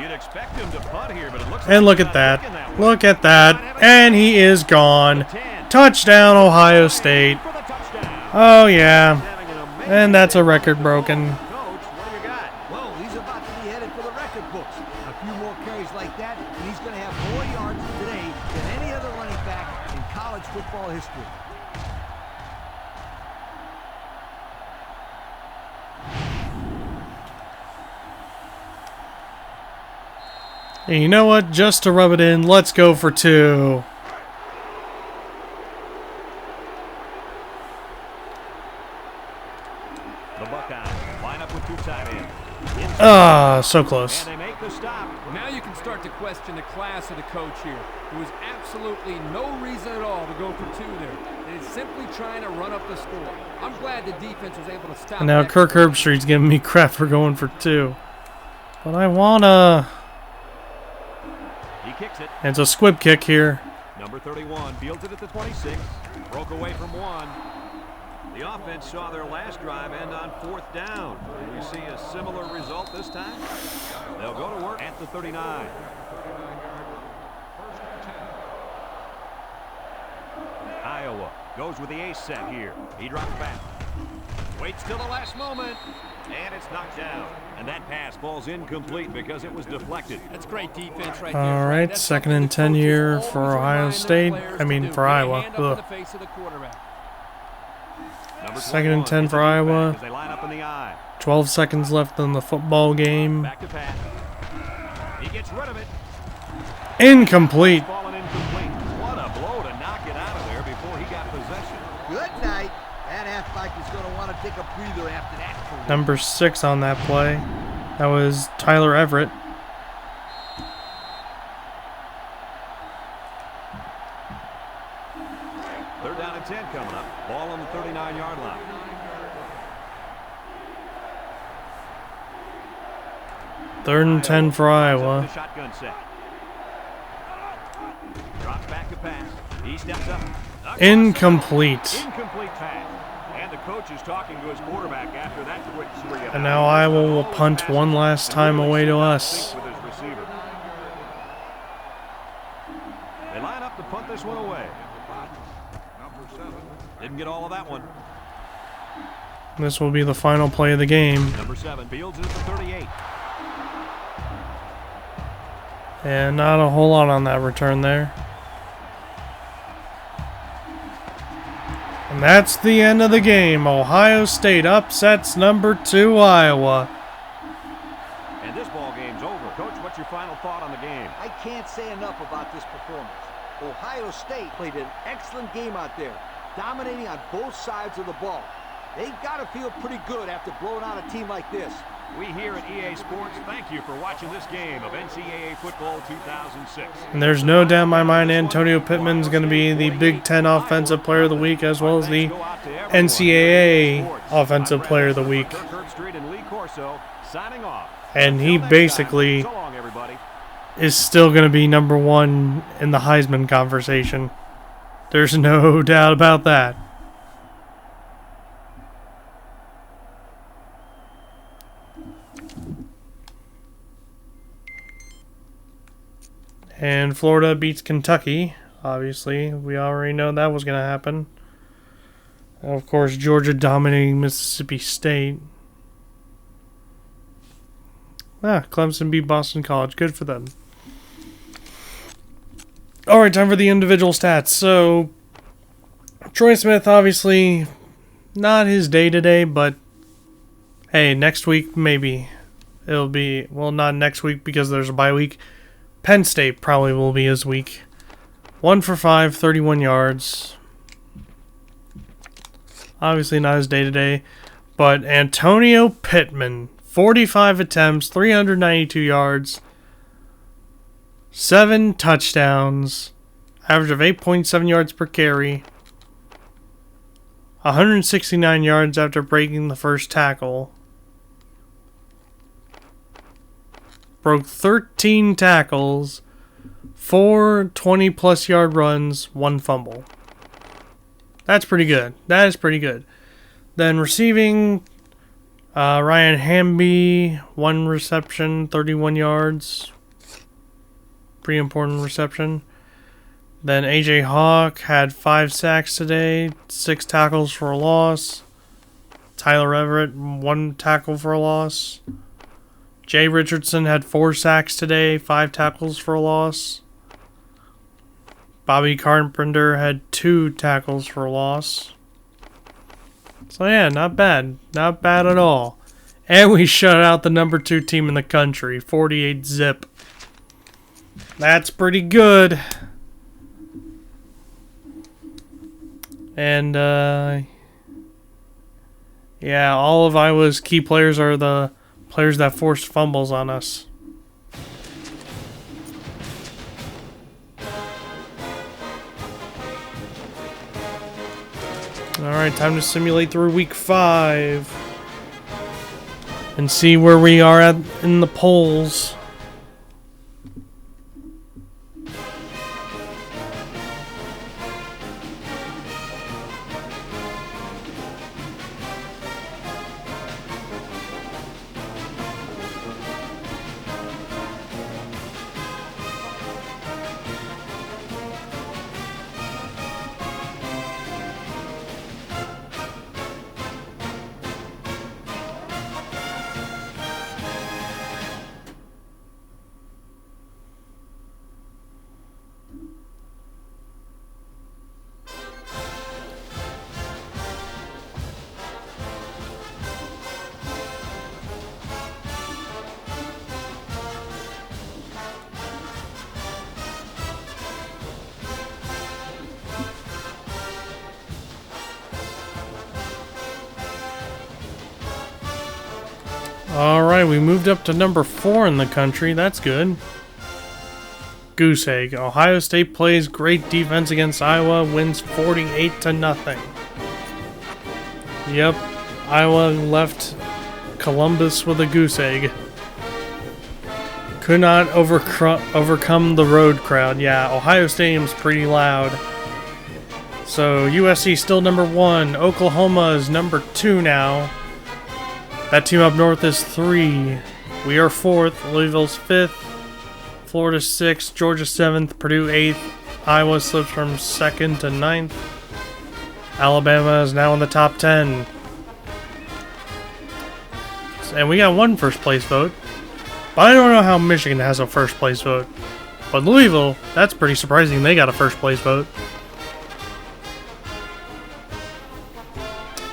You'd expect him to punt here, but it looks And like look he's at not that. looking way. Look at that. And he is gone. Touchdown, Ohio State. For the touchdown. Oh, yeah. Having an amazing And that's a day. record broken. Coach, what do you got? Well, he's about to be headed for the record books. A few more carries like that, and he's going to have more yards today than any other running back in college football history. And you know what? Just to rub it in, let's go for 2. The Buckeyes line up with 2 tight ends. Ah, so close. And they make the stop. Now you can start to question the class of the coach here. There was absolutely no reason at all to go for 2 there. They is simply trying to run up the score. I'm glad the defense was able to stop. And now that Kirk score. Herbstreit's giving me crap for going for 2. But I wanna. He kicks it. And it's a squib kick here. Number 31 fields it at the 26. Broke away from 1. The offense saw their last drive end on 4th down. Will we see a similar result this time? They'll go to work at the 39. Iowa goes with the ace set here. He drops back. Waits till the last moment. And it's knocked down. And that pass falls incomplete because it was deflected. That's great defense right there. All right, That's 2nd something and the 10 coaches here always for Ohio remind their State. players I to mean, do. for Get a Iowa. hand up in Ugh. the face of the quarterback. Number 2nd and 10 for 21 Iowa. as they line up in the eye. 12 seconds left in the football game. Back to pass. He gets rid of it. Incomplete. Fallen incomplete. What a blow to knock it out of there before he got possession. Good night. That halfback is going to want to take a breather after that. Number 6 on that play. That was Tyler Everett. Third down and 10 coming up. Ball on the 39-yard line. Third and 10 for Iowa. The shotgun set. Drops back to pass. He steps up. Incomplete. Incomplete pass. And the coach is talking to his quarterback after that quick 3. And now Iowa will punt one last time away to us. With his receiver. this one away. Number 7. Didn't get all of that one. This will be the final play of the game. Number 7 fields it at the 38. And not a whole lot on that return there. And that's the end of the game. Ohio State upsets number 2 Iowa. And this ball game's over. Coach, what's your final thought on the game? I can't say enough about this performance. Ohio State played an excellent game out there, dominating on both sides of the ball. They've got to feel pretty good after blowing out a team like this. We here at EA Sports thank you for watching this game of NCAA Football 2006. And there's no doubt in my mind Antonio Pittman's going to be the Big Ten Offensive Player of the Week as well as the NCAA Offensive Player of the Week. And he basically is still going to be number 1 in the Heisman conversation. There's no doubt about that. And Florida beats Kentucky. Obviously, we already know that was going to happen. And of course, Georgia dominating Mississippi State. Clemson beat Boston College. Good for them. Alright, time for the individual stats. So, Troy Smith, obviously, not his day today, but hey, next week, maybe. It'll be, well, not next week because there's a bye week. Penn State probably will be his week. 1 for 5, 31 yards. Obviously not his day-to-day. But Antonio Pittman, 45 attempts, 392 yards, 7 touchdowns, average of 8.7 yards per carry, 169 yards after breaking the first tackle. Broke 13 tackles, 4 20-plus yard runs, 1 fumble. That's pretty good. That is pretty good. Then receiving, Ryan Hamby, 1 reception, 31 yards. Pretty important reception. Then A.J. Hawk had 5 sacks today, 6 tackles for a loss. Tyler Everett, 1 tackle for a loss. Jay Richardson had 4 sacks today, 5 tackles for a loss. Bobby Carpenter had 2 tackles for a loss. So yeah, not bad. Not bad at all. And we shut out the number 2 team in the country, 48-zip. That's pretty good. And, yeah, all of Iowa's key players are the players that forced fumbles on us. Alright, time to simulate through week 5. And see where we are at in the polls. Alright, we moved up to number 4 in the country. That's good. Goose egg. Ohio State plays great defense against Iowa, wins 48-0. Yep, Iowa left Columbus with a goose egg. Could not overcome the road crowd. Yeah, Ohio Stadium's pretty loud. So USC still number 1. Oklahoma is number 2 now. That team up north is 3. We are 4th. Louisville's 5th. Florida 6th. Georgia 7th. Purdue 8th. Iowa slips from 2nd to 9th. Alabama is now in the top 10. And we got one first place vote. But I don't know how Michigan has a first place vote. But Louisville, that's pretty surprising. They got a first place vote.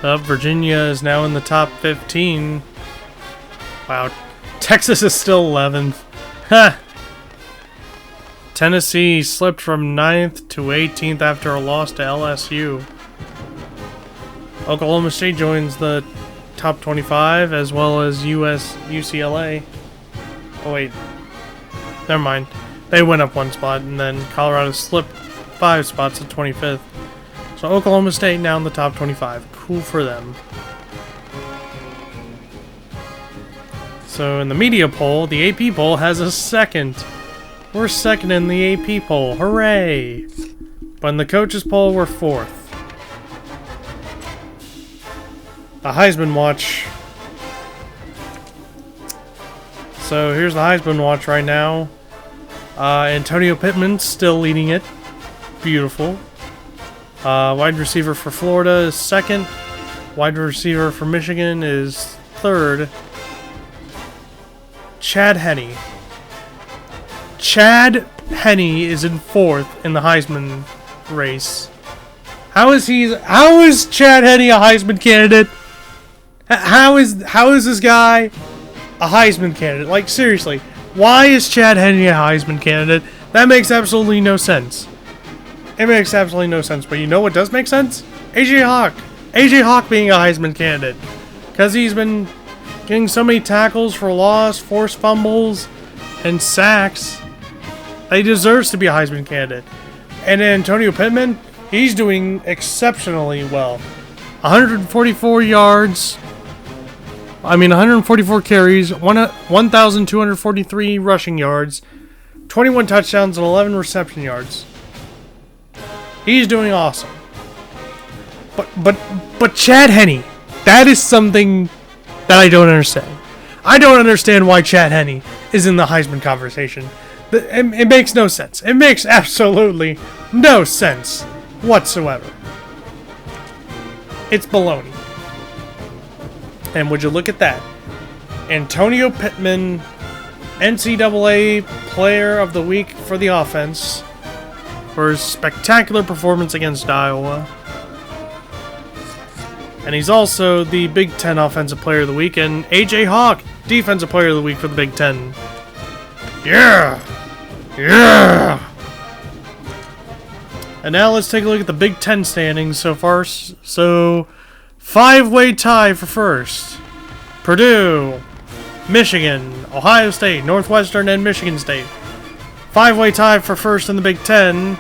Virginia is now in the top 15. Wow. Texas is still 11th. Ha! Tennessee slipped from 9th to 18th after a loss to LSU. Oklahoma State joins the top 25 as well as UCLA. Oh wait. Never mind. They went up one spot and then Colorado slipped 5 spots to 25th. So Oklahoma State now in the top 25. Cool for them. So in the media poll, the AP poll has a second. We're second in the AP poll. Hooray! But in the coaches poll, we're 4th. The Heisman Watch. So here's the Heisman Watch right now. Antonio Pittman's still leading it. Beautiful. Wide receiver for Florida is 2nd. Wide receiver for Michigan is 3rd. Chad Henne. Chad Henne is in 4th in the Heisman race. How is Chad Henne a Heisman candidate? How is this guy a Heisman candidate? Like, seriously, why is Chad Henne a Heisman candidate? That makes absolutely no sense. It makes absolutely no sense. But you know what does make sense? AJ Hawk. AJ Hawk being a Heisman candidate. Because he's been getting so many tackles for loss, forced fumbles, and sacks. He deserves to be a Heisman candidate. And Antonio Pittman, he's doing exceptionally well. 144 yards. 144 carries, 1,243 rushing yards, 21 touchdowns, and 11 reception yards. He's doing awesome. But Chad Henne, that is something that I don't understand. I don't understand why Chad Henne is in the Heisman conversation. It makes no sense. It makes absolutely no sense whatsoever. It's baloney. And would you look at that? Antonio Pittman, NCAA Player of the Week for the offense for his spectacular performance against Iowa. And he's also the Big Ten Offensive Player of the Week, and AJ Hawk, Defensive Player of the Week for the Big Ten. Yeah! Yeah! And now let's take a look at the Big Ten standings so far. So, 5-way tie for first. Purdue, Michigan, Ohio State, Northwestern, and Michigan State. 5-way tie for first in the Big Ten.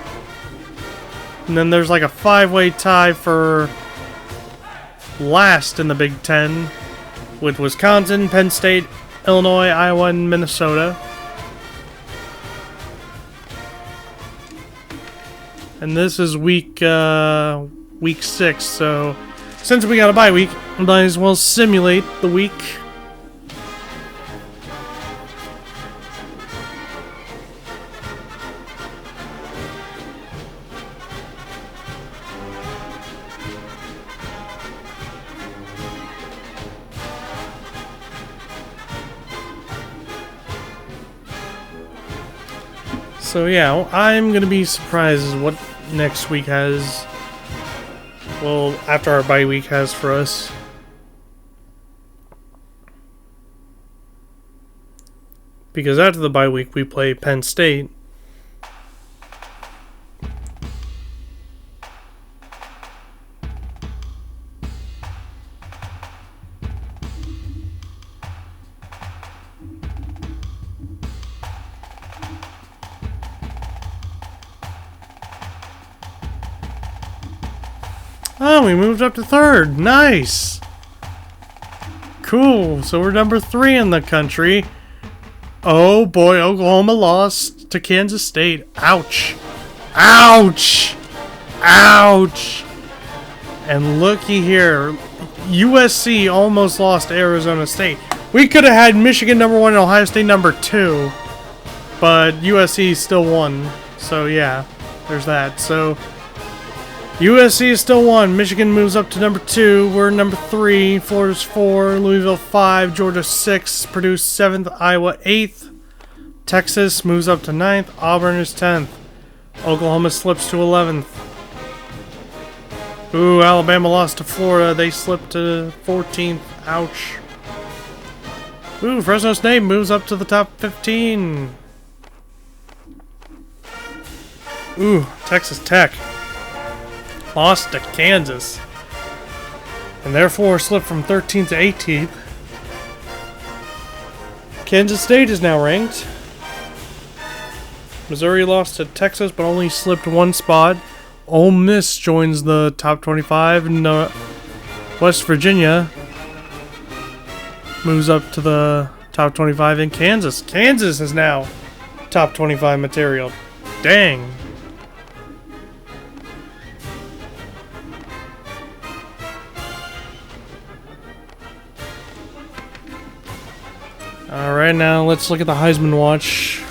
And then there's like a 5-way tie for last in the Big Ten with Wisconsin, Penn State, Illinois, Iowa, and Minnesota. And this is week 6, so since we got a bye week, we might as well simulate the week. So yeah, I'm gonna be surprised what next week has. Well, after our bye week has for us. Because after the bye week we play Penn State. Oh, we moved up to 3rd. Nice. Cool. So we're number 3 in the country. Oh boy, Oklahoma lost to Kansas State. Ouch. Ouch. Ouch. And looky here. USC almost lost to Arizona State. We could have had Michigan number 1 and Ohio State number 2. But USC still won. So yeah. there's that. So USC is still 1. Michigan moves up to number 2. We're number 3. Florida's 4. Louisville 5. Georgia 6. Purdue 7th. Iowa 8th. Texas moves up to 9th. Auburn is 10th. Oklahoma slips to 11th. Ooh, Alabama lost to Florida. They slipped to 14th. Ouch. Ooh, Fresno State moves up to the top 15. Ooh, Texas Tech lost to Kansas, and therefore slipped from 13th to 18th. Kansas State is now ranked. Missouri lost to Texas, but only slipped 1 spot. Ole Miss joins the top 25, and West Virginia moves up to the top 25 in Kansas. Kansas is now top 25 material. Dang. Alright, now let's look at the Heisman Watch.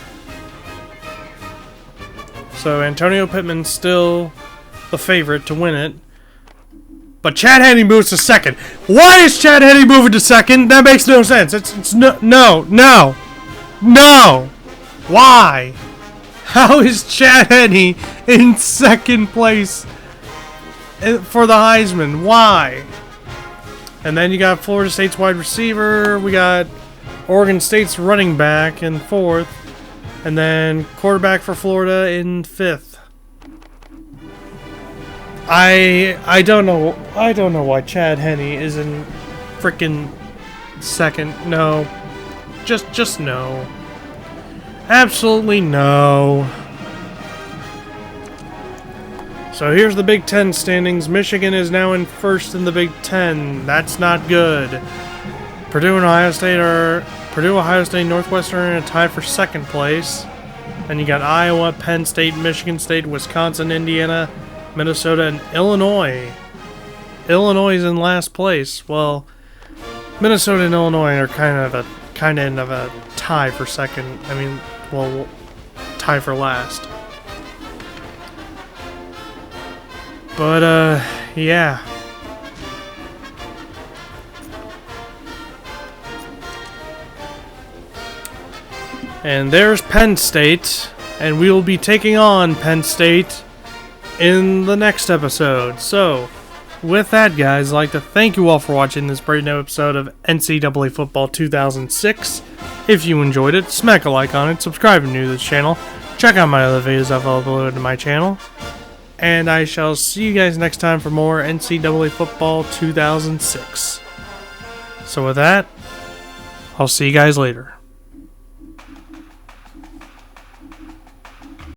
So Antonio Pittman's still the favorite to win it. But Chad Henne moves to 2nd. Why is Chad Henne moving to 2nd? That makes no sense. It's no. Why? How is Chad Henne in 2nd place for the Heisman? Why? And then you got Florida State's wide receiver. We got Oregon State's running back in 4th. And then quarterback for Florida in 5th. I don't know why Chad Henne is in freaking 2nd. No. Just no. Absolutely no. So here's the Big Ten standings. Michigan is now in 1st in the Big Ten. That's not good. Purdue, Ohio State, Northwestern in a tie for 2nd place. Then you got Iowa, Penn State, Michigan State, Wisconsin, Indiana, Minnesota, and Illinois. Illinois is in last place. Well, Minnesota and Illinois are kind of a tie for 2nd. I mean, well, tie for last. But yeah. And there's Penn State, and we will be taking on Penn State in the next episode. So, with that, guys, I'd like to thank you all for watching this brand new episode of NCAA Football 2006. If you enjoyed it, smack a like on it, subscribe if you're new to this channel, check out my other videos I've uploaded to my channel, and I shall see you guys next time for more NCAA Football 2006. So with that, I'll see you guys later.